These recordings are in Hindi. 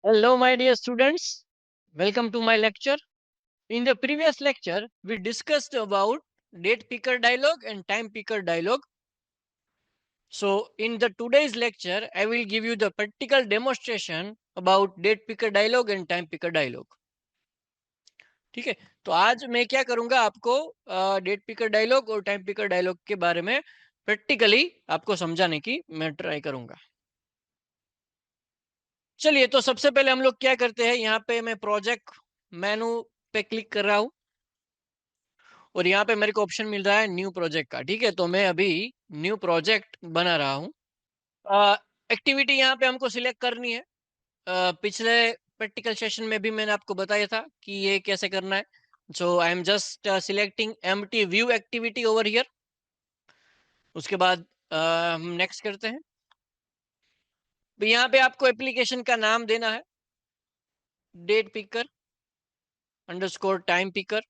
Hello, my dear students. Welcome to my lecture. In the previous lecture, we discussed about date picker dialog and time picker dialog. So, in the today's lecture, I will give you the practical demonstration about date picker dialog and time picker dialog. ठीक है, तो आज मैं क्या करूंगा, आपको डेट पिकर डायलॉग और टाइम पिकर डायलॉग के बारे में प्रैक्टिकली आपको समझाने की मैं ट्राई करूंगा। चलिए, तो सबसे पहले हम लोग क्या करते हैं, यहाँ पे मैं प्रोजेक्ट मेनू पे क्लिक कर रहा हूँ और यहाँ पे मेरे को ऑप्शन मिल रहा है न्यू प्रोजेक्ट का। ठीक है, तो मैं अभी न्यू प्रोजेक्ट बना रहा हूँ। एक्टिविटी यहाँ पे हमको सिलेक्ट करनी है। पिछले प्रैक्टिकल सेशन में भी मैंने आपको बताया था कि ये कैसे करना है। So I am just selecting empty view activity over here. उसके बाद हम नेक्स्ट करते हैं। तो यहाँ पे आपको एप्लीकेशन का नाम देना है, date picker underscore time picker.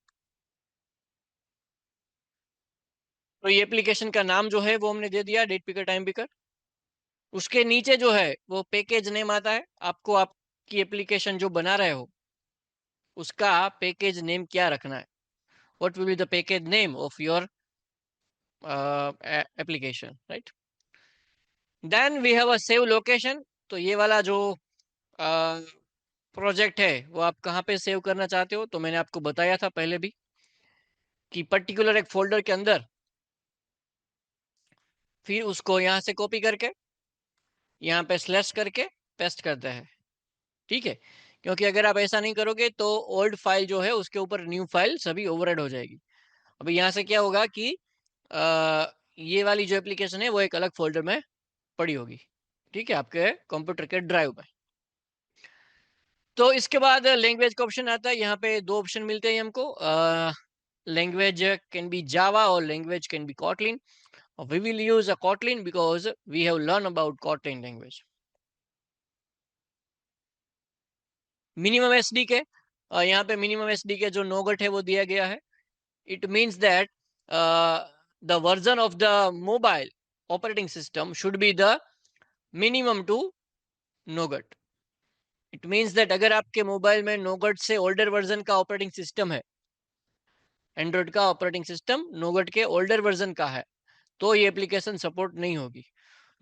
तो ये एप्लीकेशन का नाम जो है वो हमने दे दिया, डेट पिकर टाइम पिकर। उसके नीचे जो है वो पैकेज नेम आता है। आपको आपकी एप्लीकेशन जो बना रहे हो उसका पैकेज नेम क्या रखना है, what will be the package name of your application, right. Then we have a save location. तो ये वाला जो प्रोजेक्ट है वो आप कहाँ पे सेव करना चाहते हो, तो मैंने आपको बताया था पहले भी कि पर्टिकुलर एक फोल्डर के अंदर, फिर उसको यहाँ से कॉपी करके यहाँ पे स्लैश करके पेस्ट करते हैं। ठीक है, क्योंकि अगर आप ऐसा नहीं करोगे तो ओल्ड फाइल जो है उसके ऊपर न्यू फाइल सभी ओवरराइड हो जाएगी। अभी यहाँ से क्या होगा कि ये वाली जो एप्लीकेशन है वो एक अलग फोल्डर में पड़ी होगी, ठीक है, आपके कंप्यूटर के ड्राइव में। तो इसके बाद लैंग्वेज का ऑप्शन आता है। यहाँ पे दो ऑप्शन मिलते हैं हमको, लैंग्वेज कैन बी जावा और language can be Kotlin. We will use a Kotlin because we have learned about Kotlin language. Minimum SD के, यहाँ पे मिनिमम एसडी के जो नोगट है वो दिया गया है। It means that the version of the mobile operating system should be the minimum to Nougat. It means that अगर आपके मोबाइल में नोगट से ओल्डर वर्जन का ऑपरेटिंग सिस्टम है, एंड्रॉइड का ऑपरेटिंग सिस्टम नोगट के ओल्डर वर्जन का है, तो ये एप्लीकेशन सपोर्ट नहीं होगी।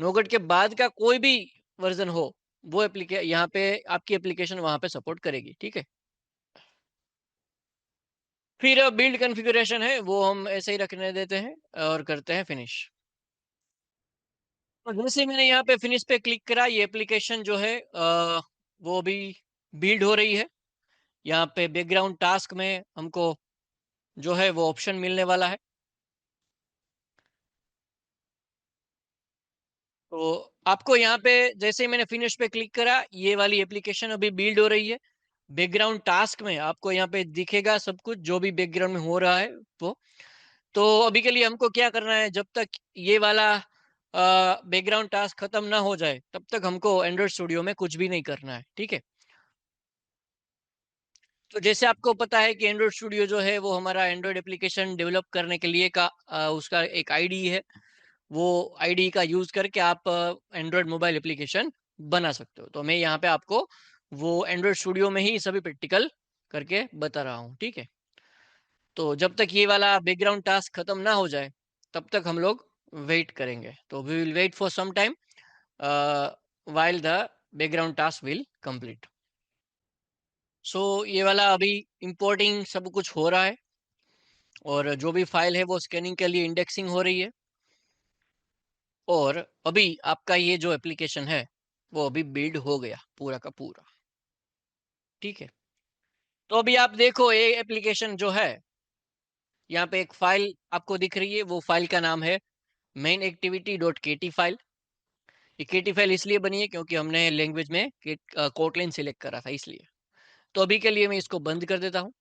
नोगट के बाद का कोई भी वर्जन हो, वो एप्लीकेशन यहाँ पे आपकी एप्लीकेशन वहां पे सपोर्ट करेगी। ठीक है, फिर बिल्ड कॉन्फ़िगरेशन है वो हम ऐसे ही रखने देते हैं और करते हैं फिनिश। तो जैसे मैंने यहाँ पे फिनिश पे क्लिक करा, ये एप्लीकेशन जो है वो भी बिल्ड हो रही है। यहाँ पे बैकग्राउंड टास्क में हमको जो है वो ऑप्शन मिलने वाला है। तो आपको यहाँ पे जैसे ही मैंने फिनिश पे क्लिक करा, ये वाली एप्लीकेशन अभी बिल्ड हो रही है। बैकग्राउंड टास्क में आपको यहाँ पे दिखेगा सब कुछ जो भी बैकग्राउंड में हो रहा है वो। तो अभी के लिए हमको क्या करना है, जब तक ये वाला बैकग्राउंड टास्क खत्म ना हो जाए तब तक हमको एंड्रॉइड स्टूडियो में कुछ भी नहीं करना है। ठीक है, तो जैसे आपको पता है कि एंड्रॉइड स्टूडियो जो है वो हमारा एंड्रॉइड एप्लीकेशन डेवलप करने के लिए का उसका एक आईडी है। वो आईडी का यूज करके आप एंड्रॉइड मोबाइल एप्लीकेशन बना सकते हो। तो मैं यहाँ पे आपको वो एंड्रॉइड स्टूडियो में ही सभी प्रैक्टिकल करके बता रहा हूँ। ठीक है, तो जब तक ये वाला बैकग्राउंड टास्क खत्म ना हो जाए तब तक हम लोग वेट करेंगे। तो we will wait for some time while the background task will complete. So ये वाला अभी इंपोर्टिंग सब कुछ हो रहा है और जो भी फाइल है वो स्कैनिंग के लिए इंडेक्सिंग हो रही है। और अभी आपका ये जो एप्लीकेशन है वो अभी बिल्ड हो गया पूरा का पूरा। ठीक है, तो अभी आप देखो ये एप्लीकेशन जो है, यहाँ पे एक फाइल आपको दिख रही है, वो फाइल का नाम है मेन एक्टिविटी डॉट केटी फाइल। ये केटी फाइल इसलिए बनी है क्योंकि हमने लैंग्वेज में कोटलिन सिलेक्ट करा था, इसलिए। तो अभी के लिए मैं इसको बंद कर देता हूँ।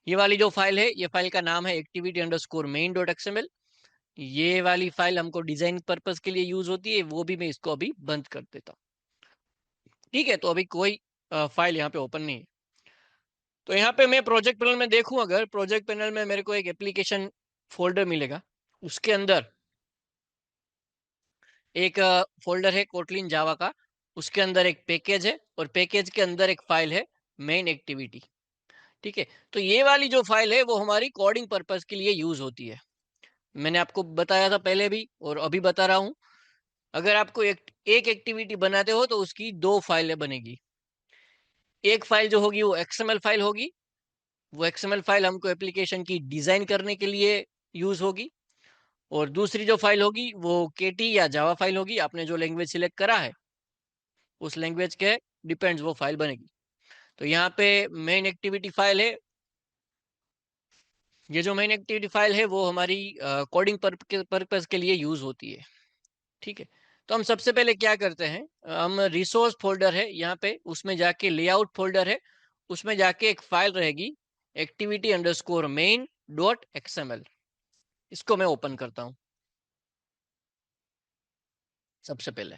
ये वाली जो फाइल है, ये फाइल का नाम है activity underscore main dot XML. ये वाली फाइल हमको डिजाइन पर्पस के लिए यूज होती है, वो भी मैं इसको अभी बंद कर देता हूँ। ठीक है, तो अभी कोई फाइल यहाँ पे ओपन नहीं है। तो यहाँ पे मैं प्रोजेक्ट पैनल में देखूं, अगर प्रोजेक्ट पैनल में मेरे को एक एप्लीकेशन फोल्डर मिलेगा, उसके अंदर एक फोल्डर है कोटलिन जावा का, उसके अंदर एक पैकेज है और पैकेज के अंदर एक फाइल है मेन एक्टिविटी। ठीक है, तो ये वाली जो फाइल है वो हमारी कोडिंग पर्पस के लिए यूज होती है। मैंने आपको बताया था पहले भी और अभी बता रहा हूँ। अगर आपको एक एक्टिविटी बनाते हो तो उसकी दो फाइलें बनेगी। एक फाइल जो होगी वो एक्सएमएल फाइल होगी, वो एक्सएमएल फाइल हमको एप्लीकेशन की डिजाइन करने के लिए यूज होगी। और दूसरी जो फाइल होगी वो केटी या जावा फाइल होगी, आपने जो लैंग्वेज सिलेक्ट करा है उस लैंग्वेज के डिपेंड्स वो फाइल बनेगी। तो यहाँ पे मेन एक्टिविटी फाइल है, ये जो मेन एक्टिविटी फाइल है वो हमारी कोडिंग पर्पस के लिए यूज होती है। ठीक है, तो हम सबसे पहले क्या करते हैं, हम रिसोर्स फोल्डर है यहाँ पे, उसमें जाके लेआउट फोल्डर है, उसमें जाके एक फाइल रहेगी activity_main.xml। इसको मैं ओपन करता हूँ सबसे पहले।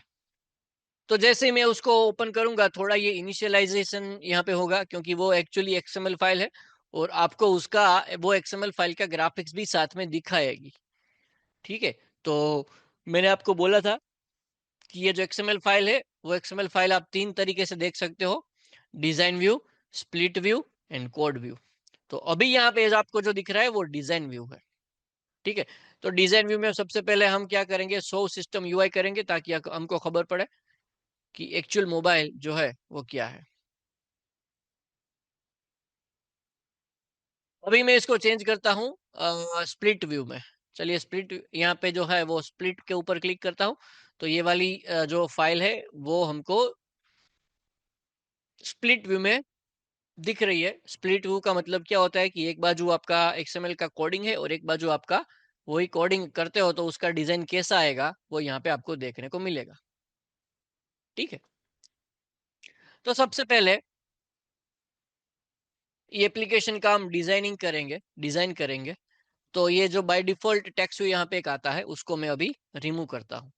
तो जैसे ही मैं उसको ओपन करूंगा थोड़ा ये इनिशियलाइजेशन यहाँ पे होगा, क्योंकि वो एक्चुअली एक्सएमएल फाइल है और आपको उसका वो एक्सएमएल फाइल का ग्राफिक्स भी साथ में दिखाएगी। ठीक है, तो मैंने आपको बोला था कि ये जो एक्सएमएल फाइल है वो एक्सएमएल फाइल आप तीन तरीके से देख सकते हो, design view, split view and code view. तो अभी यहाँ पे आपको जो दिख रहा है वो डिजाइन व्यू है। ठीक है, तो डिजाइन व्यू में सबसे पहले हम क्या करेंगे, शो सिस्टम यूआई करेंगे ताकि हमको खबर पड़े कि एक्चुअल मोबाइल जो है वो क्या है। अभी मैं इसको चेंज करता हूँ स्प्लिट व्यू में। चलिए स्प्लिट यहाँ पे जो है वो स्प्लिट के ऊपर क्लिक करता हूँ, तो ये वाली जो फाइल है वो हमको स्प्लिट व्यू में दिख रही है। स्प्लिट व्यू का मतलब क्या होता है कि एक बाजू आपका एक्सएमएल का कोडिंग है और एक बाजू आपका वही कोडिंग करते हो तो उसका डिजाइन कैसा आएगा वो यहाँ पे आपको देखने को मिलेगा। ठीक है, तो सबसे पहले ये एप्लीकेशन का हम डिजाइन करेंगे। तो ये जो बाय डिफॉल्ट टेक्स्ट यहाँ पे एक आता है उसको मैं अभी रिमूव करता हूँ।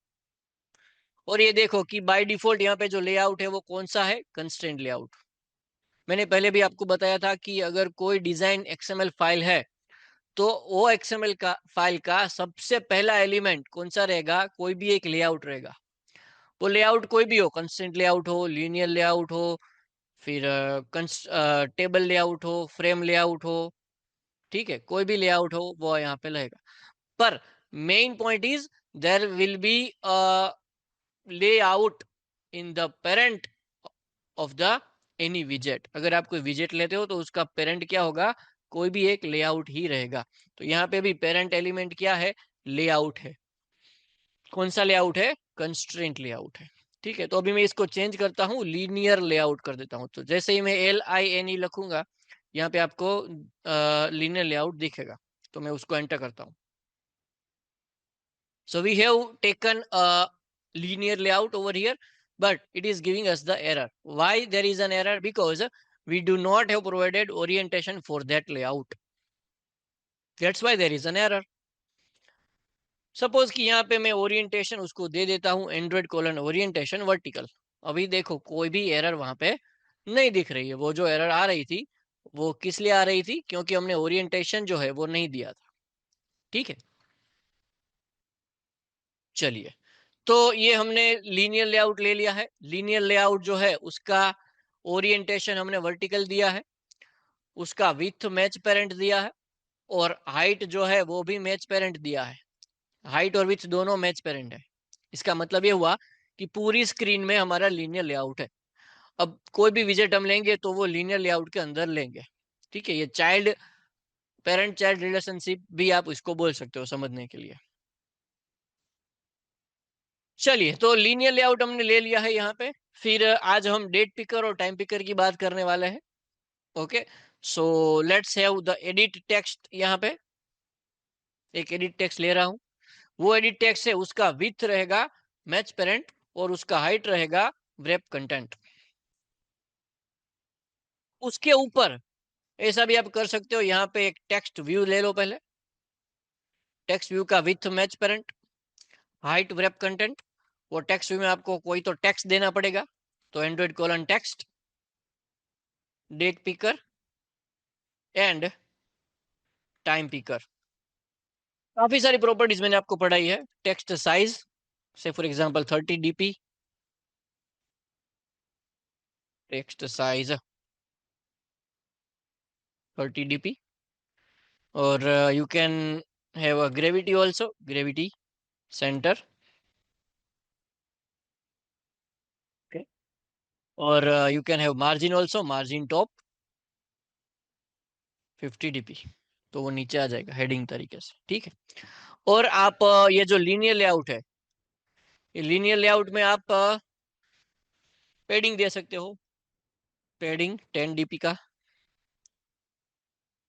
और ये देखो कि बाय डिफॉल्ट यहाँ पे जो लेआउट है वो कौन सा है, कंस्ट्रेंट लेआउट। मैंने पहले भी आपको बताया था कि अगर कोई डिजाइन एक्सएमएल फाइल है तो वो एक्सएमएल का फाइल का सबसे पहला एलिमेंट कौन सा रहेगा, कोई भी एक लेआउट रहेगा। वो लेआउट कोई भी हो, कंस्ट्रेंट लेआउट हो, लीनियर लेआउट हो, फिर टेबल लेआउट हो, फ्रेम लेआउट हो। ठीक है, कोई भी लेआउट हो वो यहाँ पे रहेगा। पर main point is there will be layout in the parent of the any विजेट। अगर आप कोई विजेट लेते हो तो उसका पेरेंट क्या होगा, कोई भी एक लेआउट ही रहेगा। तो यहाँ पे भी पेरेंट एलिमेंट क्या है, लेआउट है। कौन सा लेआउट है, कंस्ट्रेंट लेआउट है। ठीक है, तो अभी मैं इसको चेंज करता हूँ, लीनियर लेआउट कर देता हूँ। तो जैसे ही मैं LINE लिखूंगा यहाँ पे आपको लीनियर लेआउट दिखेगा, तो मैं उसको एंटर करता हूँ। So we have taken a linear layout over here, but it is giving us the error. Why there is an error? Because we do not have provided orientation for that layout. That's why there is an error. Suppose कि यहाँ पे मैं ओरिएंटेशन उसको दे देता हूँ Android:ओरिएंटेशन वर्टिकल। अभी देखो कोई भी एरर वहां पे नहीं दिख रही है। वो जो एरर आ रही थी वो किस लिए आ रही थी, क्योंकि हमने ओरिएंटेशन जो है वो नहीं दिया था। ठीक है, चलिए, तो ये हमने लीनियर लेआउट ले लिया है। लीनियर लेआउट जो है उसका ओरिएंटेशन हमने वर्टिकल दिया है, उसका विड्थ मैच पेरेंट दिया है और हाइट जो है वो भी मैच पेरेंट दिया है। हाइट और विड्थ दोनों मैच पेरेंट है। इसका मतलब ये हुआ कि पूरी स्क्रीन में हमारा लीनियर लेआउट है। अब कोई भी विजेट हम लेंगे तो वो लीनियर लेआउट के अंदर लेंगे। ठीक है, ये चाइल्ड पेरेंट चाइल्ड रिलेशनशिप भी आप इसको बोल सकते हो समझने के लिए। चलिए, तो लीनियर लेआउट हमने ले लिया है यहाँ पे। फिर आज हम डेट पिकर और टाइम पिकर की बात करने वाले हैं। Okay, so let's have the edit text. यहाँ पे एक एडिट टेक्स्ट ले रहा हूँ। वो एडिट टेक्स्ट है उसका विड्थ रहेगा मैच पेरेंट और उसका हाइट रहेगा व्रेप कंटेंट। उसके ऊपर ऐसा भी आप कर सकते हो, यहाँ पे एक टेक्स्ट व्यू ले लो पहले। टेक्स्ट व्यू का width match parent, height wrap content. वो टेक्स्ट व्यू में आपको कोई तो टेक्स्ट देना पड़ेगा, तो Android:टेक्स्ट, date picker and time picker. काफी सारी प्रॉपर्टीज मैंने आपको पढ़ाई है। टेक्स्ट साइज से for example 30 dp, text size 30 dp, और you can have a gravity also, gravity center. Okay. और you can have margin also, margin top 50 dp, तो वो नीचे आ जाएगा हेडिंग तरीके से, ठीक है। और आप ये जो लीनियर लेआउट है, ये लीनियर लेआउट में आप पेडिंग दे सकते हो, पेडिंग 10 dp का,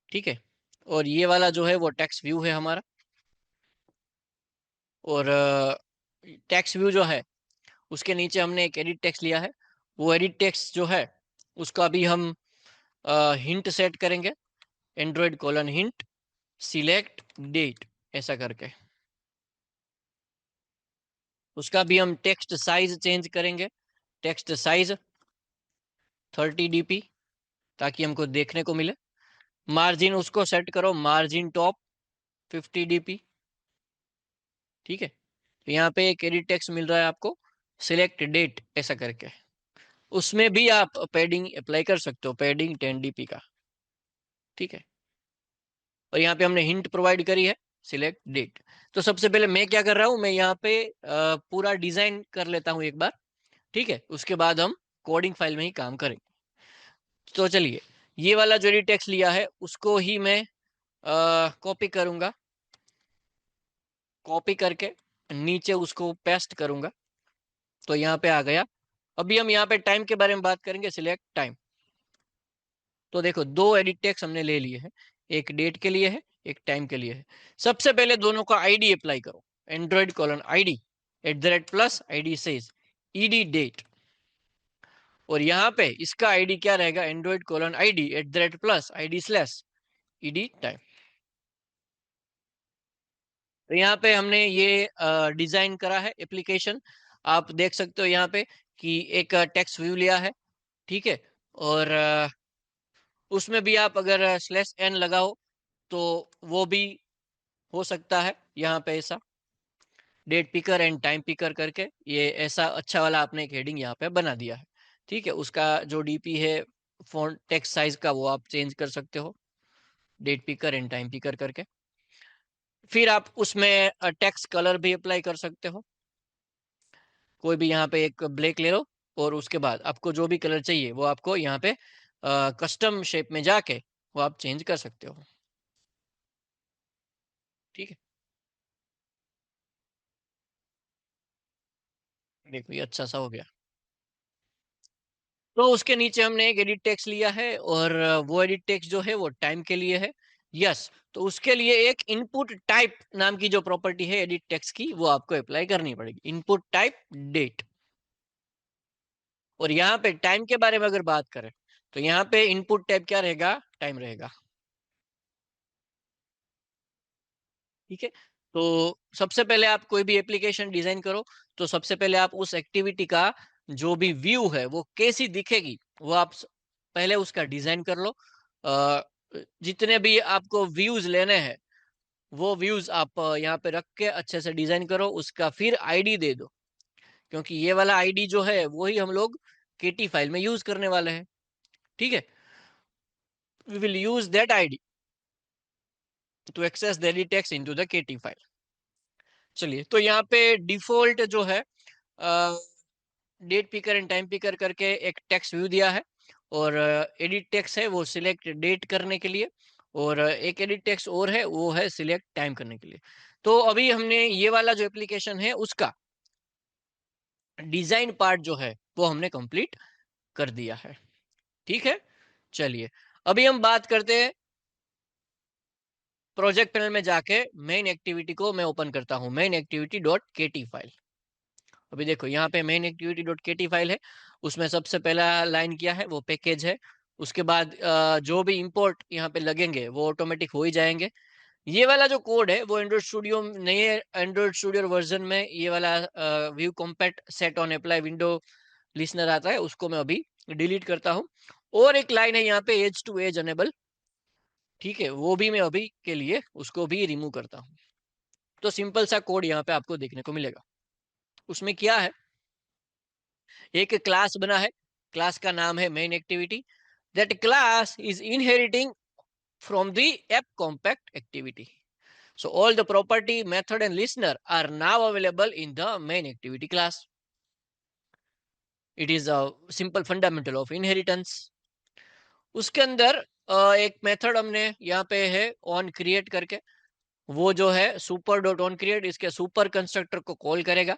ठीक है। और ये वाला जो है वो टेक्स्ट व्यू है हमारा, और टेक्स्ट व्यू जो है उसके नीचे हमने एक एडिट टेक्स्ट लिया है। वो एडिट टेक्स्ट जो है उसका भी हम हिंट सेट करेंगे, Android colon hint select date ऐसा करके। उसका भी हम टेक्स्ट साइज चेंज करेंगे, टेक्स्ट साइज 30 dp, ताकि हमको देखने को मिले। मार्जिन उसको सेट करो, मार्जिन टॉप 50 dp, ठीक है। तो यहाँ पे एक एडिट टेक्स्ट मिल रहा है आपको, सिलेक्ट डेट ऐसा करके, उसमें भी आप पैडिंग अप्लाई कर सकते हो, पैडिंग 10 dp का, ठीक है। और यहाँ पे हमने हिंट प्रोवाइड करी है, सिलेक्ट डेट। तो सबसे पहले मैं क्या कर रहा हूँ, मैं यहाँ पे पूरा डिजाइन कर लेता हूँ एक बार, ठीक है। उसके बाद हम कोडिंग फाइल में ही काम करेंगे। तो चलिए, ये वाला जो एडिट टेक्स्ट लिया है उसको ही मैं कॉपी करूंगा, कॉपी करके नीचे उसको पेस्ट करूंगा, तो यहाँ पे आ गया। अभी हम यहाँ पे टाइम के बारे में बात करेंगे, सिलेक्ट टाइम। तो देखो, दो एडिट टेक्स्ट हमने ले लिए हैं, एक डेट के लिए है, एक टाइम के लिए है। सबसे पहले दोनों का आईडी अप्लाई करो, Android colon ID @ plus ID सेज ईडी डेट। और यहाँ पे इसका आईडी क्या रहेगा, Android colon ID @ plus ID slash ED time. तो यहाँ पे हमने ये डिजाइन करा है एप्लीकेशन। आप देख सकते हो यहाँ पे कि एक टेक्स्ट व्यू लिया है, ठीक है। और उसमें भी आप अगर /n लगाओ तो वो भी हो सकता है। यहाँ पे ऐसा date picker and time picker करके ये ऐसा अच्छा वाला आपने एक हेडिंग यहाँ पे बना दिया है, ठीक है। उसका जो डीपी है फॉन्ट टेक्स्ट साइज का वो आप चेंज कर सकते हो, date picker and time picker करके। फिर आप उसमें टेक्स्ट कलर भी अप्लाई कर सकते हो, कोई भी यहाँ पे एक ब्लैक ले लो, और उसके बाद आपको जो भी कलर चाहिए वो आपको यहाँ पे कस्टम शेप में जाके वो आप चेंज कर सकते हो, ठीक है। देखो ये अच्छा सा हो गया। तो उसके नीचे हमने एक एडिट टेक्स्ट लिया है, और वो एडिट टेक्स्ट जो है वो टाइम के लिए है, यस। तो उसके लिए एक इनपुट टाइप नाम की जो प्रॉपर्टी है एडिट टेक्स्ट की, वो आपको अप्लाई करनी पड़ेगी, इनपुट टाइप डेट। और यहाँ पे टाइम के बारे में अगर बात करें तो यहाँ पे इनपुट टाइप क्या रहेगा, टाइम रहेगा, ठीक है। तो सबसे पहले आप कोई भी एप्लीकेशन डिजाइन करो, तो सबसे पहले आप उस एक्टिविटी का जो भी व्यू है वो कैसी दिखेगी वो आप पहले उसका डिजाइन कर लो। अ, जितने भी आपको व्यूज लेने हैं वो व्यूज आप यहाँ पे रख के अच्छे से डिजाइन करो, उसका फिर आईडी दे दो, क्योंकि ये वाला आईडी जो है वही हम लोग केटी फाइल में यूज करने वाले हैं, ठीक है। We will use that ID to access the edit text into the KT file. चलिए, तो यहाँ पे डिफॉल्ट जो है date picker and time picker करके एक टेक्स्ट व्यू दिया है, और एडिट टेक्स्ट है वो सिलेक्ट डेट करने के लिए, और एक एडिट टेक्स्ट और है वो है सिलेक्ट टाइम करने के लिए। तो अभी हमने ये वाला जो एप्लीकेशन है उसका डिजाइन पार्ट जो है वो हमने कंप्लीट कर दिया है, ठीक है। चलिए, अभी हम बात करते हैं, प्रोजेक्ट पैनल में जाके मेन एक्टिविटी को मैं ओपन करता हूँ, मेन एक्टिविटी डॉट केटी फाइल। अभी देखो यहाँ पे मेन एक्टिविटी डॉट केटी फाइल है, उसमें सबसे पहला लाइन क्या है, वो पैकेज है। उसके बाद जो भी इंपोर्ट यहाँ पे लगेंगे वो ऑटोमेटिक हो ही जाएंगे। ये वाला जो कोड है वो एंड्रॉइड स्टूडियो, नए एंड्रॉइड स्टूडियो वर्जन में ये वाला view compact set on apply window listener आता है, उसको मैं अभी डिलीट करता हूँ। और एक लाइन है यहाँ पे एज टू एज अनेबल, ठीक है, वो भी मैं अभी के लिए उसको भी रिमूव करता हूँ। तो सिंपल सा कोड यहाँ पे आपको देखने को मिलेगा। उसमें क्या है, एक क्लास बना है, क्लास का नाम है main activity, that class is inheriting from the app compact activity. So all the property, method and listener are now available in the main activity class. It is a simple fundamental of inheritance. उसके अंदर एक मेथड हमने यहाँ पे है ऑन क्रिएट करके, वो जो है सुपर डॉट ऑन क्रिएट, इसके सुपर कंस्ट्रक्टर को कॉल करेगा.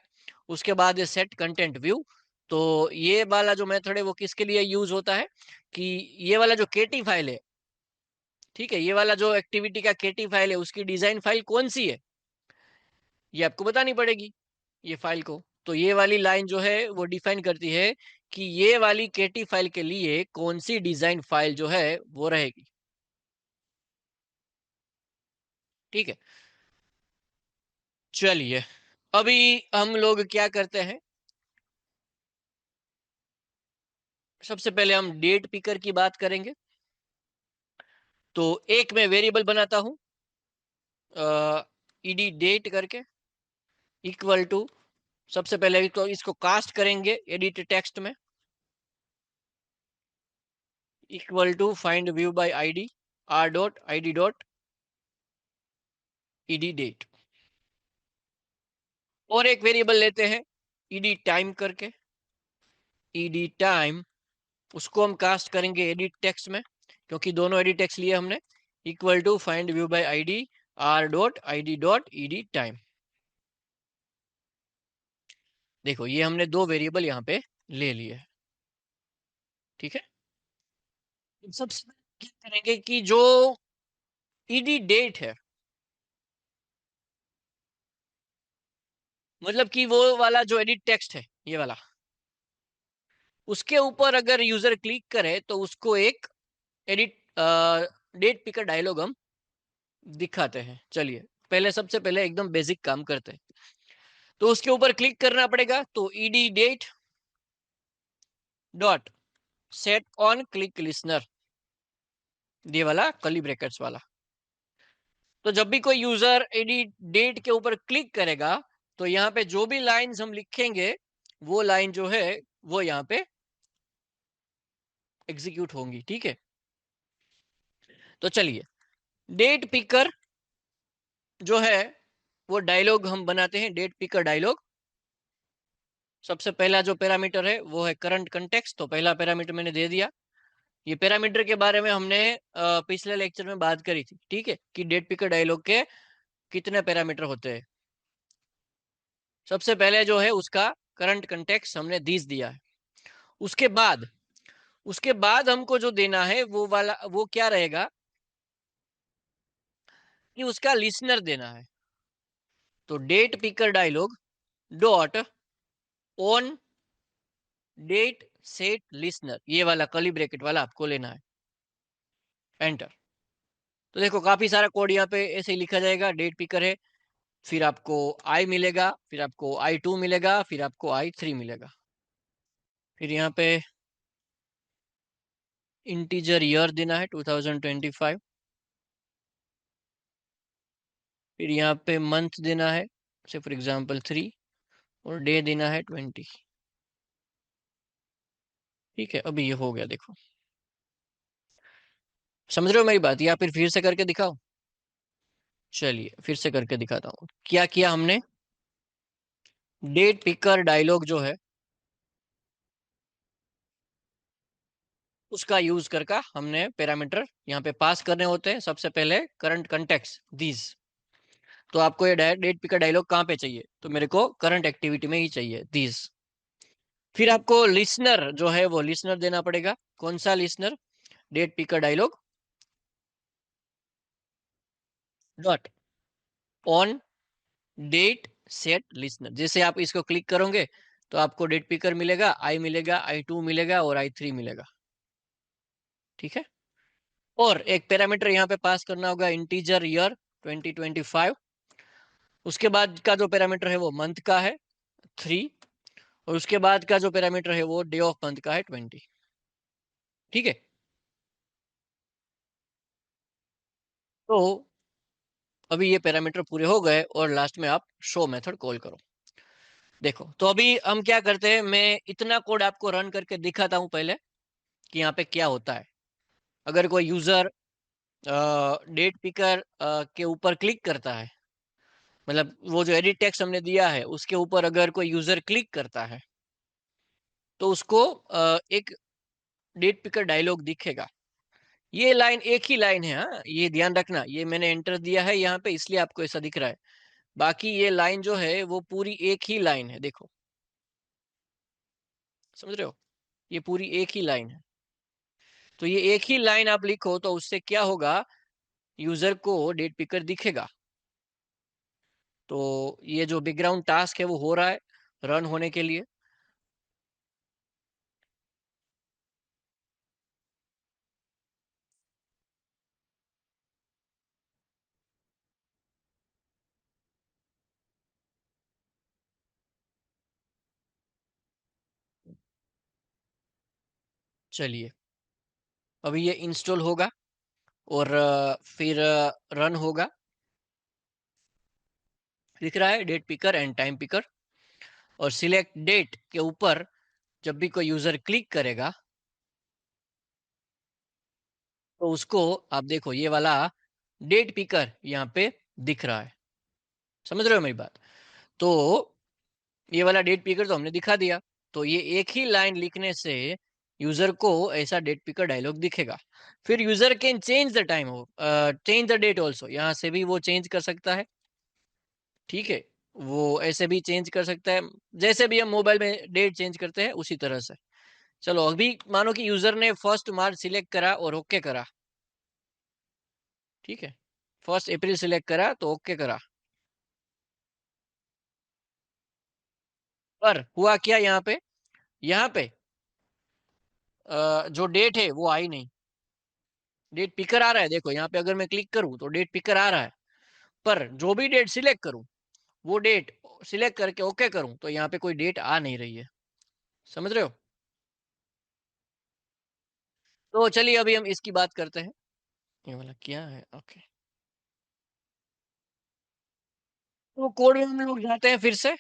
उसके बाद है सेट कंटेंट व्यू. तो ये वाला जो मेथड है वो किसके लिए यूज होता है कि ये वाला जो केटी फाइल है, ठीक है, ये वाला जो एक्टिविटी का केटी फाइल है उसकी डिजाइन फाइल कौन सी है ये आपको बतानी पड़ेगी ये फाइल को. तो ये वाली लाइन जो है वो डिफाइन करती है कि ये वाली केटी फाइल के लिए कौन सी डिजाइन फाइल जो है वो रहेगी. ठीक है, चलिए अभी हम लोग क्या करते हैं, सबसे पहले हम डेट पिकर की बात करेंगे. तो एक मैं वेरिएबल बनाता हूं ईडी डेट करके, इक्वल टू, सबसे पहले तो इसको कास्ट करेंगे एडिट टेक्स्ट में, equal to find view by ID, R dot ID dot ED date. और एक वेरिएबल लेते हैं ईडी टाइम करके, ईडी टाइम, उसको हम कास्ट करेंगे एडिट टेक्स्ट में, क्योंकि दोनों एडिट टेक्स्ट लिए हमने, equal to find view by ID, R dot ID dot ED time. देखो ये हमने दो वेरिएबल यहाँ पे ले लिए. ठीक है, सबसे पहले क्या करेंगे कि जो ईडी डेट है, मतलब कि वो वाला जो एडिट टेक्स्ट है ये वाला, उसके ऊपर अगर यूजर क्लिक करे तो उसको एक एडिट डेट पिकर डायलॉग हम दिखाते हैं. चलिए पहले सबसे पहले एकदम बेसिक काम करते हैं. तो उसके ऊपर क्लिक करना पड़ेगा, तो ED date dot set on click listener, ये वाला कर्ली ब्रैकेट्स वाला. तो जब भी कोई यूजर एडिट डेट के ऊपर क्लिक करेगा तो यहाँ पे जो भी लाइंस हम लिखेंगे वो लाइन जो है वो यहाँ पे एग्जीक्यूट होंगी. ठीक है, तो चलिए डेट पिकर जो है वो डायलॉग हम बनाते हैं, डेट पिकर डायलॉग. सबसे पहला जो पैरामीटर है वो है करंट कंटेक्स्ट, तो पहला पैरामीटर मैंने दे दिया. ये पैरामीटर के बारे में हमने पिछले लेक्चर में बात करी थी. ठीक है, कि डेट पिकर डायलॉग के कितने पैरामीटर होते हैं. सबसे पहले जो है उसका करंट कंटेक्स्ट हमने दिस दिया है. उसके बाद हमको जो देना है वो वाला वो क्या रहेगा कि उसका लिसनर देना है. तो date picker dialog dot on date set listener, ये वाला कर्ली ब्रैकेट वाला आपको लेना है. एंटर. तो देखो काफी सारा कोड यहाँ पे ऐसे ही लिखा जाएगा. डेट पिकर है, फिर आपको आई मिलेगा, फिर आपको I2 मिलेगा, फिर आपको I3 मिलेगा. फिर यहाँ पे इंटीजर ईयर देना है 2025. फिर यहाँ पे मंथ देना है, से फॉर एग्जांपल 3, और डे देना है 20. ठीक है, अभी ये हो गया. देखो समझ रहे हो मेरी बात, या फिर से करके दिखाओ. चलिए फिर से करके दिखाता हूँ. क्या किया हमने, डेट पिकर डायलॉग जो है उसका यूज करके हमने पैरामीटर यहाँ पे पास करने होते हैं. सबसे पहले करंट कंटेक्स्ट दिस. तो आपको ये डेट पिकर डायलॉग कहाँ पे चाहिए, तो मेरे को करंट एक्टिविटी में ही चाहिए दिस. फिर आपको लिसनर जो है वो लिसनर देना पड़ेगा. कौन सा listener, date picker dialog dot on date set listener. जैसे आप इसको क्लिक करोगे तो आपको डेट पिकर मिलेगा, आई मिलेगा, I2 मिलेगा और I3 मिलेगा. ठीक है, और एक पैरामीटर यहाँ पे पास करना होगा इंटीजर ईयर 2025. उसके बाद का जो पैरामीटर है वो मंथ का है 3, और उसके बाद का जो पैरामीटर है वो डे ऑफ मंथ का है 20. ठीक है, तो अभी ये पैरामीटर पूरे हो गए और लास्ट में आप शो मेथड कॉल करो. देखो, तो अभी हम क्या करते हैं, मैं इतना कोड आपको रन करके दिखाता हूं पहले कि यहाँ पे क्या होता है। अगर कोई यूजर डेट पिकर के ऊपर क्लिक करता है, मतलब वो जो एडिट टेक्स्ट हमने दिया है उसके ऊपर अगर कोई यूजर क्लिक करता है तो उसको एक डेट पिकर डायलॉग दिखेगा। ये लाइन एक ही लाइन है, हाँ, ये ध्यान रखना, ये मैंने एंटर दिया है यहाँ पे इसलिए आपको ऐसा दिख रहा है। बाकी ये लाइन जो है वो पूरी एक ही लाइन है, देखो, समझ रहे हो, ये पूरी एक ही लाइन है। तो ये एक ही लाइन आप लिखो तो उससे क्या होगा, यूजर को डेट पिकर दिखेगा। तो ये जो बैकग्राउंड टास्क है वो हो रहा है रन होने के लिए। चलिए, अभी ये इंस्टॉल होगा और फिर रन होगा। दिख रहा है date picker and time picker, और सिलेक्ट डेट के ऊपर जब भी कोई यूजर क्लिक करेगा तो उसको, आप देखो ये वाला डेट पिकर यहाँ पे दिख रहा है। समझ रहे हो मेरी बात? तो ये वाला डेट पिकर तो हमने दिखा दिया। तो ये एक ही लाइन लिखने से यूजर को ऐसा डेट पिकर डायलॉग दिखेगा। फिर user can change the time, हो चेंज द डेट ऑल्सो, यहाँ से भी वो चेंज कर सकता है। ठीक है, वो ऐसे भी चेंज कर सकता है, जैसे भी हम मोबाइल में डेट चेंज करते हैं उसी तरह से। चलो, अभी मानो कि यूजर ने 1 मार्च सिलेक्ट करा और ओके करा। ठीक है, 1 अप्रैल सिलेक्ट करा तो ओके करा, पर हुआ क्या यहाँ पे, यहाँ पे जो डेट है वो आई नहीं। डेट पिकर आ रहा है, देखो यहाँ पे अगर मैं क्लिक करूँ तो डेट पिकर आ रहा है, पर जो भी डेट सिलेक्ट करूँ, वो डेट सिलेक्ट करके ओके करूँ तो यहाँ पे कोई डेट आ नहीं रही है। समझ रहे हो? तो चलिए अभी हम इसकी बात करते हैं। ये वाला क्या है, ओके। तो कोड में हम लोग जाते हैं फिर से,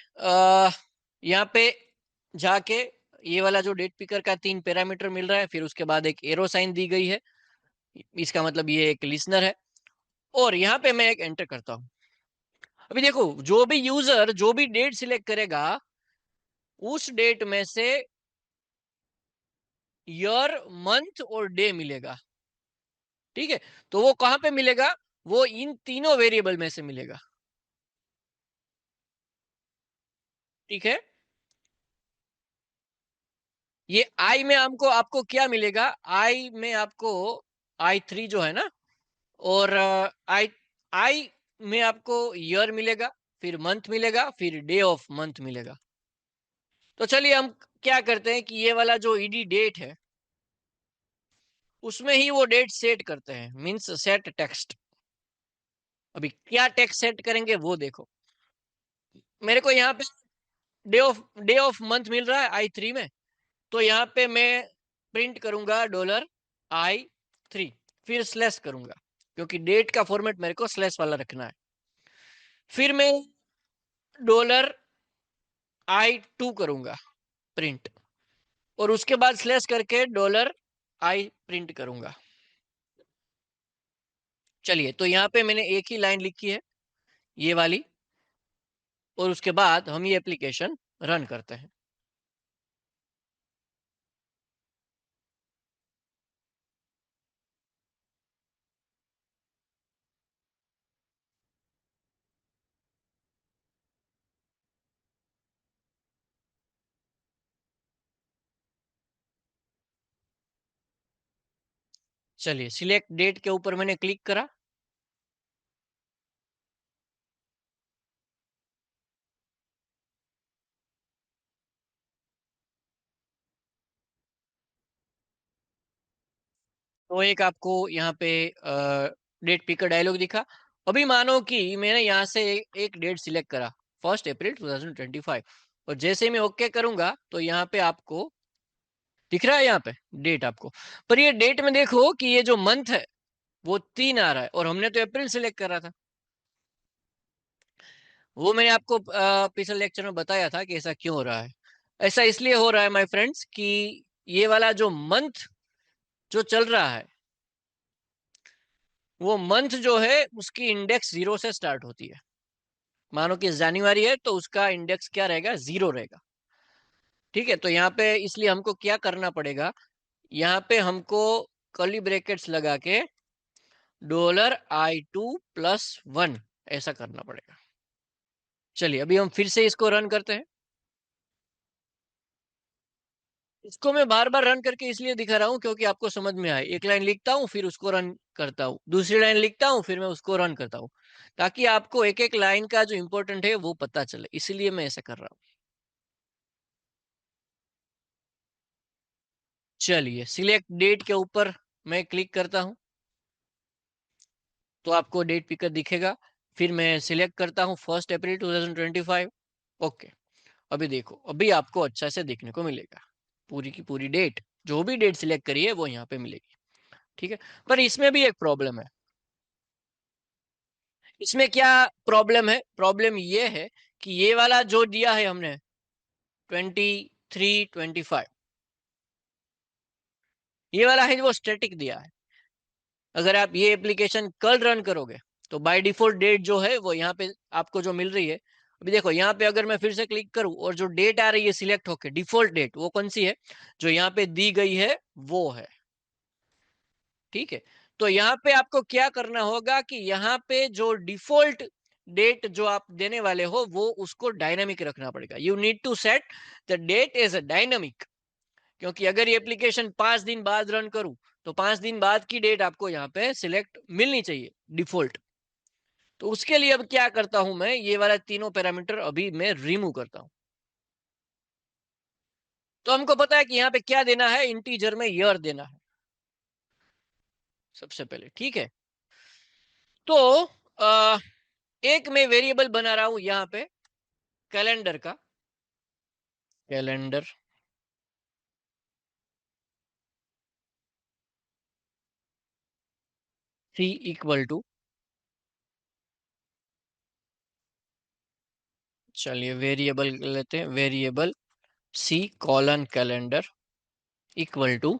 यहाँ पे जाके ये वाला जो डेट पिकर का 3 पैरामीटर मिल रहा है, फिर उसके बाद एक एरो साइन दी गई है, इसका मतलब ये एक लिसनर है। और यहाँ पे मैं एक एंटर करता हूँ। अभी देखो, जो भी यूजर जो भी डेट सिलेक्ट करेगा उस डेट में से ईयर, मंथ और डे मिलेगा। ठीक है, तो वो कहां पे मिलेगा, वो इन तीनों वेरिएबल में से मिलेगा। ठीक है, ये आई में हमको आपको क्या मिलेगा, आई में आपको I3 जो है ना, और आई आई में आपको ईयर मिलेगा, फिर मंथ मिलेगा, फिर डे ऑफ मंथ मिलेगा। तो चलिए हम क्या करते हैं कि ये वाला जो ईडी डेट है उसमें ही वो डेट सेट करते हैं, मींस सेट टेक्स्ट। अभी क्या टेक्स्ट सेट करेंगे वो देखो। मेरे को यहाँ पे डे ऑफ मंथ मिल रहा है I3 में, तो यहाँ पे मैं प्रिंट करूंगा $I3, फिर स्लैश करूंगा, क्योंकि डेट का फॉर्मेट मेरे को स्लैश वाला रखना है। फिर मैं $I2 करूंगा प्रिंट, और उसके बाद स्लैश करके $I प्रिंट करूंगा। चलिए, तो यहाँ पे मैंने एक ही लाइन लिखी है, ये वाली, और उसके बाद हम ये एप्लीकेशन रन करते हैं। चलिए, सिलेक्ट डेट के ऊपर मैंने क्लिक करा। तो एक आपको यहाँ पे डेट पिकर डायलॉग दिखा। अभी मानो कि मैंने यहाँ से एक डेट सिलेक्ट करा, 1 अप्रैल 2025, और जैसे ही मैं ओके करूंगा तो यहाँ पे आपको दिख रहा है, यहाँ पे डेट आपको। पर ये डेट में देखो कि ये जो मंथ है वो 3 आ रहा है, और हमने तो अप्रैल सिलेक्ट करा था। वो मैंने आपको पिछले लेक्चर में बताया था कि ऐसा क्यों हो रहा है। ऐसा इसलिए हो रहा है माय फ्रेंड्स कि ये वाला जो मंथ जो चल रहा है, वो मंथ जो है उसकी इंडेक्स 0 से स्टार्ट होती है। मानो कि जनवरी है तो उसका इंडेक्स क्या रहेगा, 0 रहेगा। ठीक है, तो यहाँ पे इसलिए हमको क्या करना पड़ेगा, यहाँ पे हमको कर्ली ब्रैकेट्स लगा के $i2 + 1 ऐसा करना पड़ेगा। चलिए अभी हम फिर से इसको रन करते हैं। इसको मैं बार बार रन करके इसलिए दिखा रहा हूँ क्योंकि आपको समझ में आए। एक लाइन लिखता हूँ फिर उसको रन करता हूँ, दूसरी लाइन लिखता हूँ फिर मैं उसको रन करता हूँ, ताकि आपको एक एक लाइन का जो इंपॉर्टेंट है वो पता चले, इसलिए मैं ऐसा कर रहा हूँ। चलिए सिलेक्ट डेट के ऊपर मैं क्लिक करता हूँ तो आपको डेट पिकर दिखेगा। फिर मैं सिलेक्ट करता हूँ 1 अप्रैल 2025। ओके, अभी देखो, अभी आपको अच्छा से देखने को मिलेगा पूरी की पूरी डेट, जो भी डेट सिलेक्ट करी है वो यहाँ पे मिलेगी। ठीक है, पर इसमें भी एक प्रॉब्लम है। इसमें क्या प्रॉब्लम है, प्रॉब्लम ये है कि ये वाला जो दिया है हमने 23, 25, ये वाला है वो स्टैटिक दिया है। अगर आप ये एप्लीकेशन कल रन करोगे तो बाय डिफॉल्ट डेट जो है वो यहाँ पे आपको जो मिल रही है, अभी देखो यहाँ पे अगर मैं फिर से क्लिक करूं और जो डेट आ रही है सिलेक्ट होके डिफॉल्ट डेट, वो कौन सी है, जो यहाँ पे दी गई है वो है। ठीक है, तो यहाँ पे आपको क्या करना होगा कि यहाँ पे जो डिफॉल्ट डेट जो आप देने वाले हो वो उसको डायनामिक रखना पड़ेगा। You need to set the date as a dynamic, क्योंकि अगर ये एप्लीकेशन 5 दिन बाद रन करूं तो 5 दिन बाद की डेट आपको यहाँ पे सिलेक्ट मिलनी चाहिए डिफॉल्ट। तो उसके लिए अब क्या करता हूं मैं, ये वाला तीनों पैरामीटर अभी मैं रिमूव करता हूं। तो हमको पता है कि यहाँ पे क्या देना है, इंटीजर में ईयर देना है सबसे पहले। ठीक है, तो आ, एक मैं वेरिएबल बना रहा हूं यहाँ पे कैलेंडर का, कैलेंडर सी इक्वल टू, चलिए वेरिएबल लेते हैं, variable C colon calendar equal to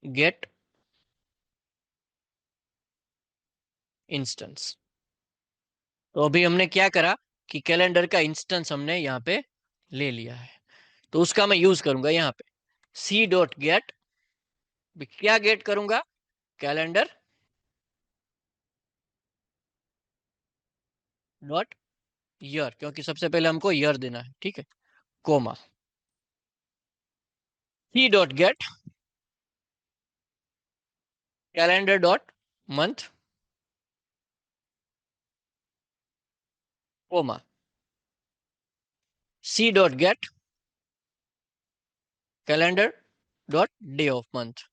get instance. तो अभी हमने क्या करा कि कैलेंडर का इंस्टेंस हमने यहाँ पे ले लिया है, तो उसका मैं यूज करूंगा यहाँ पे सी डॉट गेट। क्या गेट करूंगा, कैलेंडर डॉट ईयर, क्योंकि सबसे पहले हमको ईयर देना है। ठीक है, comma C dot get calendar dot month comma C dot get calendar dot day of month.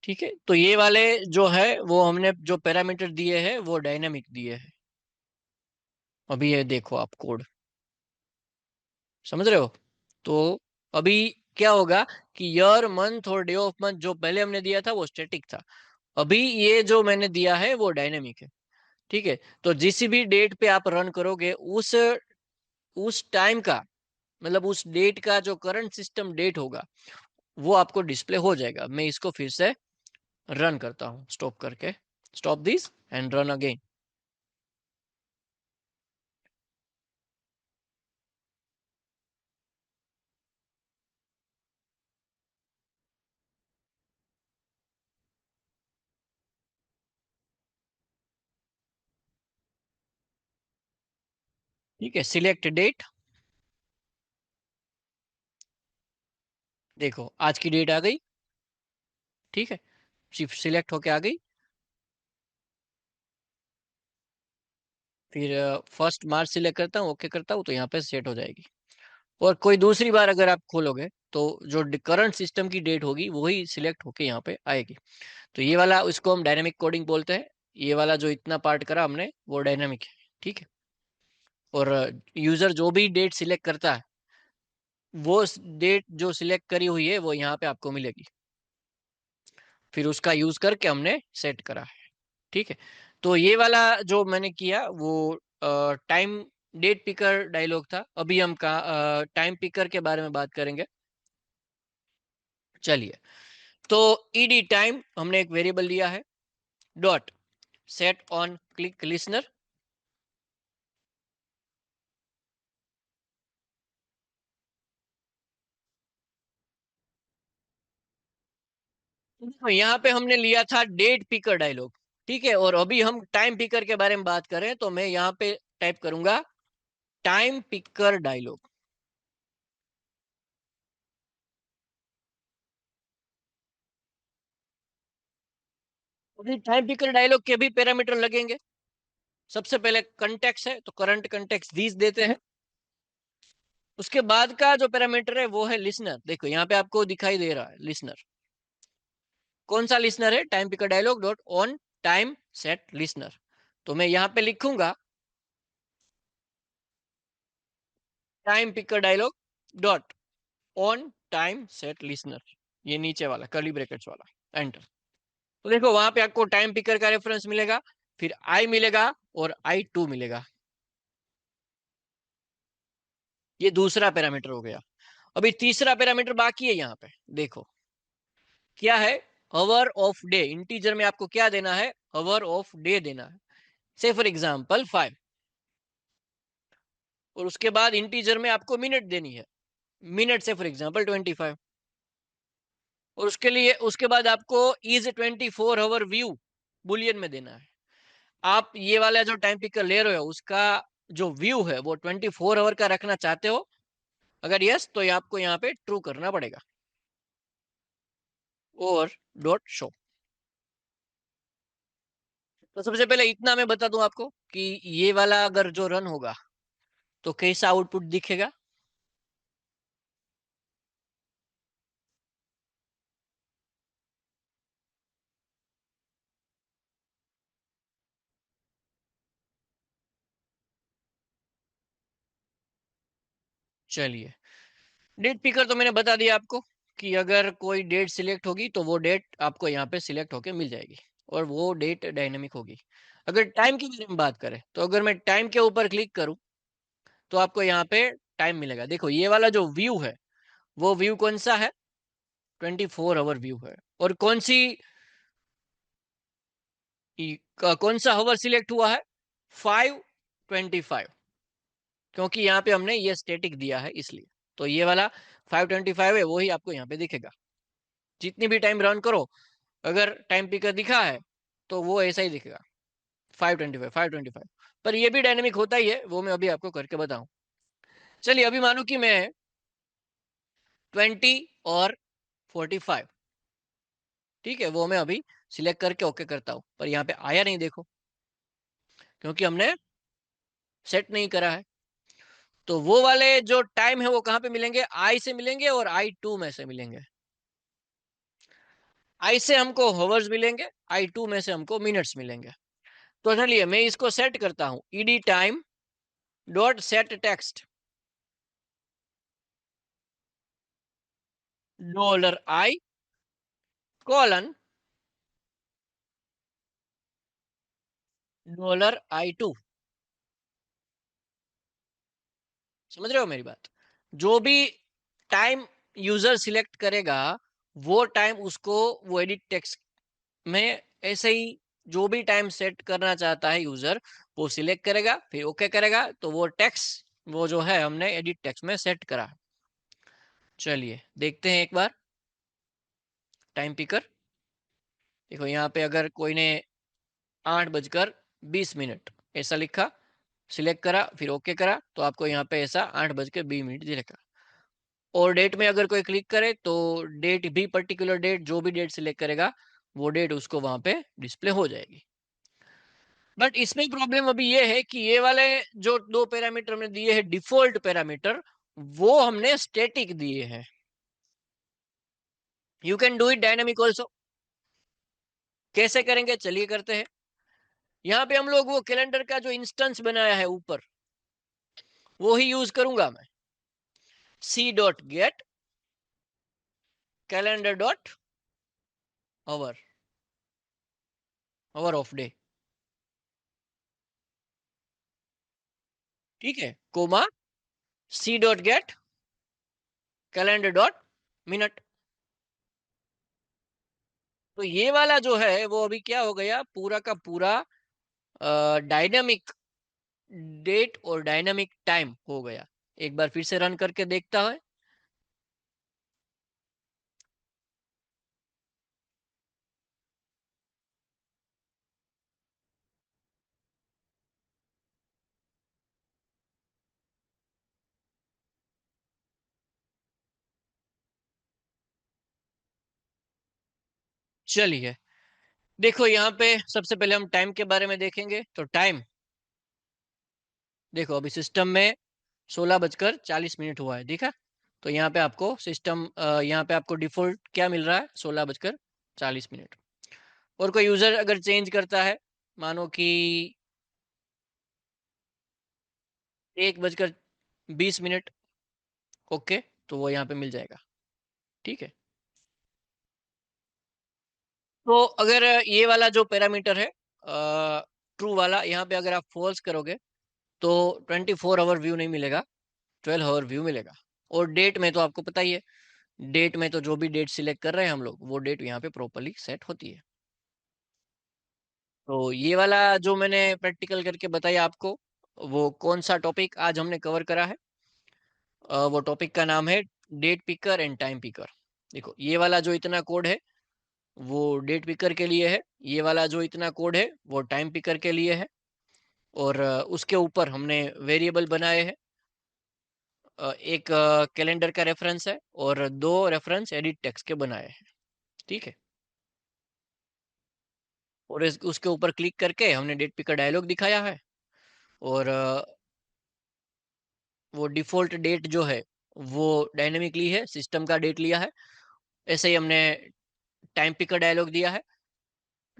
ठीक है, तो ये वाले जो है वो हमने जो पैरामीटर दिए हैं वो डायनामिक दिए हैं। अभी ये देखो आप कोड समझ रहे हो। तो अभी क्या होगा कि ईयर मंथ और डे ऑफ मंथ जो पहले हमने दिया था वो स्टैटिक था, अभी ये जो मैंने दिया है वो डायनेमिक है। ठीक है, तो जिस भी डेट पे आप रन करोगे उस टाइम का, मतलब उस डेट का जो करंट सिस्टम डेट होगा वो आपको डिस्प्ले हो जाएगा। मैं इसको फिर से रन करता हूँ स्टॉप करके, stop this and run again. ठीक है, सिलेक्ट डेट, देखो आज की डेट आ गई। ठीक है, शिफ्ट सिलेक्ट होके आ गई। फिर 1 मार्च सिलेक्ट करता हूँ, ओके करता हूँ, तो यहाँ पे सेट हो जाएगी। और कोई दूसरी बार अगर आप खोलोगे तो जो करंट सिस्टम की डेट होगी वही सिलेक्ट होके यहाँ पे आएगी। तो ये वाला इसको हम डायनेमिक कोडिंग बोलते हैं। ये वाला जो इतना पार्ट करा हमने वो डायनेमिक है। ठीक है, और यूजर जो भी डेट सिलेक्ट करता है वो डेट जो सिलेक्ट करी हुई है वो यहाँ पे आपको मिलेगी। फिर उसका यूज करके हमने सेट करा है। ठीक है, तो ये वाला जो मैंने किया वो टाइम डेट पिकर डायलॉग था। अभी हम टाइम पिकर के बारे में बात करेंगे। चलिए, तो ईडी टाइम हमने एक वेरिएबल लिया है, dot set on click listener. तो यहाँ पे हमने लिया था डेट पिकर डायलॉग। ठीक है, और अभी हम टाइम पिकर के बारे में बात करें तो मैं यहाँ पे टाइप करूंगा time picker dialog. Time picker dialog के भी पैरामीटर लगेंगे। सबसे पहले कंटेक्स है तो करंट कंटेक्स दीज देते हैं। उसके बाद का जो पैरामीटर है वो है लिसनर। देखो यहाँ पे आपको दिखाई दे रहा है लिसनर। कौन सा लिसनर है? Time picker dialog dot on time set listener. तो मैं यहाँ पे लिखूंगा time picker dialog dot on time set listener, ये नीचे वाला कर्ली ब्रैकेट्स वाला, एंटर। तो देखो वहां पे आपको टाइम पिकर का रेफरेंस मिलेगा, फिर आई मिलेगा और I2 मिलेगा। ये दूसरा पैरामीटर हो गया। अभी तीसरा पैरामीटर बाकी है यहाँ पे। देखो क्या है, आवर ऑफ डे। इंटीजर में आपको क्या देना है? आवर ऑफ डे देना है। से फॉर एग्जांपल 5। और उसके बाद इंटीजर में आपको मिनट देनी है। मिनट से फॉर एग्जांपल 25। और उसके बाद आपको इज 24 आवर व्यू बुलियन में देना है। आप ये वाला जो टाइम पिकर ले रहे हो उसका जो व्यू है वो 24 आवर का रखना चाहते हो? अगर यस तो ये आपको यहाँ पे ट्रू करना पड़ेगा। और डॉट शो। तो सबसे पहले इतना मैं बता दूं आपको कि ये वाला अगर जो रन होगा तो कैसा आउटपुट दिखेगा। चलिए, डेट पिकर तो मैंने बता दिया आपको कि अगर कोई डेट सिलेक्ट होगी तो वो डेट आपको यहाँ पे सिलेक्ट होके मिल जाएगी और वो डेट डायनेमिक होगी। अगर टाइम की बारे में बात करें तो अगर मैं टाइम के ऊपर क्लिक करूं तो आपको यहाँ पे टाइम मिलेगा। देखो ये वाला जो व्यू है वो व्यू कौन सा है? 24 आवर व्यू है। और कौन सा हवर सिलेक्ट हुआ है? 5:25, क्योंकि यहाँ पे हमने ये स्टेटिक दिया है इसलिए। तो ये वाला 5:25 है, वही आपको यहाँ पे दिखेगा। जितनी भी टाइम रन करो, अगर टाइम पिकर दिखा है तो वो ऐसा ही दिखेगा, 5:25 5:25। पर ये भी डायनेमिक होता ही है, वो मैं अभी आपको करके बताऊं। चलिए, अभी मानो कि मैं 20 और 45, ठीक है, वो मैं अभी सिलेक्ट करके ओके करता हूँ, पर यहाँ पे आया नहीं देखो, क्योंकि हमने सेट नहीं करा है। तो वो वाले जो टाइम है वो कहाँ पे मिलेंगे? आई से मिलेंगे और I2 में से मिलेंगे। आई से हमको हवर्स मिलेंगे, I2 में से हमको मिनट्स मिलेंगे। तो चलिए मैं इसको सेट करता हूँ, ED time dot set text $I colon $I2। समझ रहे हो मेरी बात? जो भी टाइम यूजर सिलेक्ट करेगा वो टाइम उसको वो एडिट टेक्स्ट में ऐसे ही जो भी टाइम सेट करना चाहता है यूजर वो सिलेक्ट करेगा, फिर ओके करेगा, तो वो टेक्स्ट वो जो है हमने एडिट टेक्स्ट में सेट करा। चलिए देखते हैं एक बार टाइम पिकर। देखो यहाँ पे अगर कोई ने 8:20 ऐसा लिखा, सिलेक्ट करा, फिर ओके करा, तो आपको यहाँ पे ऐसा 8:20 दिखेगा। और डेट में अगर कोई क्लिक करे तो डेट भी, पर्टिकुलर डेट, जो भी डेट सिलेक्ट करेगा वो डेट उसको वहां पे डिस्प्ले हो जाएगी। बट इसमें प्रॉब्लम अभी ये है कि ये वाले जो दो पैरामीटर हमने दिए हैं डिफॉल्ट पैरामीटर, वो हमने स्टैटिक दिए हैं। You can do it dynamic also. कैसे करेंगे? चलिए करते हैं। यहाँ पे हम लोग वो कैलेंडर का जो इंस्टेंस बनाया है ऊपर, वो ही यूज करूंगा मैं। C.get calendar dot hour. Hour of day, ठीक है, comma C dot get calendar dot minute. तो ये वाला जो है वो अभी क्या हो गया, पूरा का पूरा डायनामिक डेट और डायनामिक टाइम हो गया। एक बार फिर से रन करके देखता है। चलिए, देखो यहाँ पे सबसे पहले हम टाइम के बारे में देखेंगे। तो टाइम देखो, अभी सिस्टम में 16:40 हुआ है, देखा। तो यहाँ पे आपको सिस्टम, यहाँ पे आपको डिफॉल्ट क्या मिल रहा है, 16:40। और कोई यूजर अगर चेंज करता है, मानो कि 1:20, ओके, तो वो यहाँ पे मिल जाएगा, ठीक है। तो अगर ये वाला जो पैरामीटर है ट्रू वाला, यहाँ पे अगर आप फॉल्स करोगे तो 24 आवर व्यू नहीं मिलेगा, 12 आवर व्यू मिलेगा। और डेट में तो आपको पता ही है, डेट में तो जो भी डेट सिलेक्ट कर रहे हैं हम लोग, वो डेट यहाँ पे प्रॉपरली सेट होती है। तो ये वाला जो मैंने प्रैक्टिकल करके बताया आपको, वो कौन सा टॉपिक आज हमने कवर करा है, वो टॉपिक का नाम है date picker and time picker. देखो, ये वाला जो इतना कोड है वो डेट पिकर के लिए है, ये वाला जो इतना कोड है वो टाइम पिकर के लिए है। और उसके ऊपर हमने वेरिएबल बनाए हैं, एक कैलेंडर का रेफरेंस है और दो रेफरेंस एडिट टेक्स्ट के बनाए हैं, ठीक है। और उसके ऊपर क्लिक करके हमने डेट पिकर डायलॉग दिखाया है। और वो डिफॉल्ट डेट जो है वो डायनेमिकली है, सिस्टम का डेट लिया है। ऐसे ही हमने टाइम पिकर डायलॉग दिया है,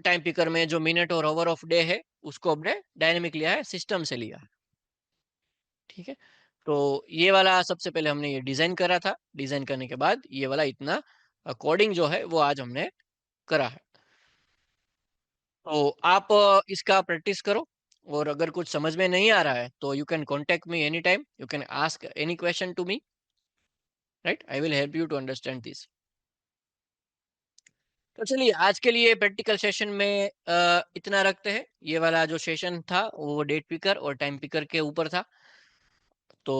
टाइम पिकर में जो मिनट और आवर ऑफ डे है उसको हमने डायनेमिक लिया है, सिस्टम से लिया है, ठीक है। तो ये वाला सबसे पहले हमने ये डिजाइन करा था, डिजाइन करने के बाद ये वाला इतना कोडिंग जो है वो आज हमने करा है। तो आप इसका प्रैक्टिस करो। और अगर कुछ समझ में नहीं आ रहा है तो you can contact me any time, you can ask any question to me, right, I will help you to understand this. तो चलिए, आज के लिए प्रैक्टिकल सेशन में इतना रखते हैं। ये वाला जो सेशन था वो डेट पिकर और टाइम पिकर के ऊपर था। तो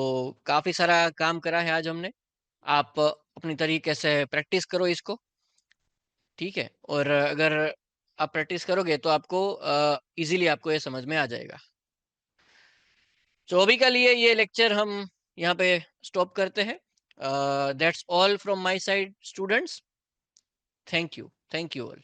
काफी सारा काम करा है आज हमने। आप अपनी तरीके से प्रैक्टिस करो इसको, ठीक है। और अगर आप प्रैक्टिस करोगे तो आपको इजीली आपको ये समझ में आ जाएगा। तो अभी के लिए ये लेक्चर हम यहाँ पे स्टॉप करते हैं। That's all from my side students. Thank you all.